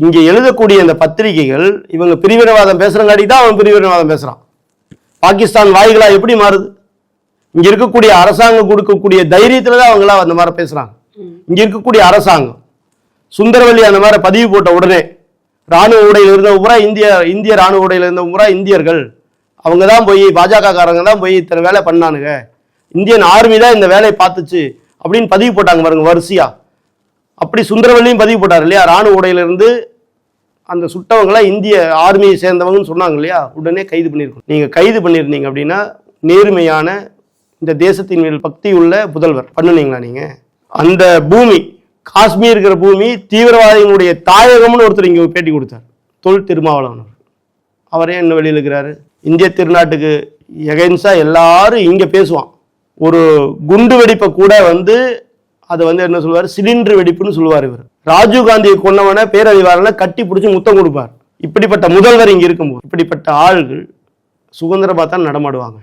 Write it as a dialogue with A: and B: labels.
A: இங்கே எழுதக்கூடிய இந்த பத்திரிகைகள் இவங்க பிரிவினைவாதம் பேசுறங்காட்டி தான் அவன் பிரிவினைவாதம் பேசுறான். பாகிஸ்தான் வாய்களா எப்படி மாறுது? இங்க இருக்கக்கூடிய அரசாங்கம் கொடுக்கக்கூடிய தைரியத்துல தான் அவங்களா அந்த மாதிரி பேசுறாங்க. இங்க இருக்கக்கூடிய அரசாங்கம் சுந்தரவல்லி அந்த மாதிரி பதிவு போட்ட உடனே ராணுவ உடையில் இருந்த பூரா இந்திய ராணுவ உடையில் இருந்த பூரா இந்தியர்கள், அவங்க தான் போய் பாஜக காரங்க தான் போய் இத்தனை வேலை பண்ணானுங்க, இந்தியன் ஆர்மி தான் இந்த வேலையை பார்த்துச்சு அப்படின்னு பதிவு போட்டாங்க பாருங்க வரிசையா. அப்படி சுந்தரவல்லியும் பதிவு போட்டார் இல்லையா, ராணுவ உடையிலிருந்து அந்த சுட்டவங்களை இந்திய ஆர்மியை சேர்ந்தவங்கன்னு சொன்னாங்க இல்லையா, உடனே கைது பண்ணியிருக்கோம். நீங்கள் கைது பண்ணியிருந்தீங்க அப்படின்னா நேர்மையான இந்த தேசத்தின் மேல் பக்தி உள்ள புதல்வர் பண்ணுனீங்களா நீங்கள்? அந்த பூமி காஷ்மீர் இருக்கிற பூமி தீவிரவாதிகளுடைய தாயகம்னு ஒருத்தர் இங்கே பேட்டி கொடுத்தார், தொல் திருமாவளவன். அவரே என்ன வெளியில் இருக்கிறாரு? இந்திய திருநாட்டுக்கு எகைன்ஸா எல்லாரும் இங்கே பேசுவான். ஒரு குண்டு வெடிப்பை கூட அதை என்ன சொல்லுவார், சிலிண்டர் வெடிப்புன்னு சொல்லுவார். இவர் ராஜீவ்காந்தியை கொண்டவன பேரறிவாளனை கட்டி பிடிச்சி முத்தம் கொடுப்பார். இப்படிப்பட்ட முதல்வர் இங்கே இருக்கும்போது இப்படிப்பட்ட ஆள்கள் சுதந்திரமாக தான் நடமாடுவாங்க.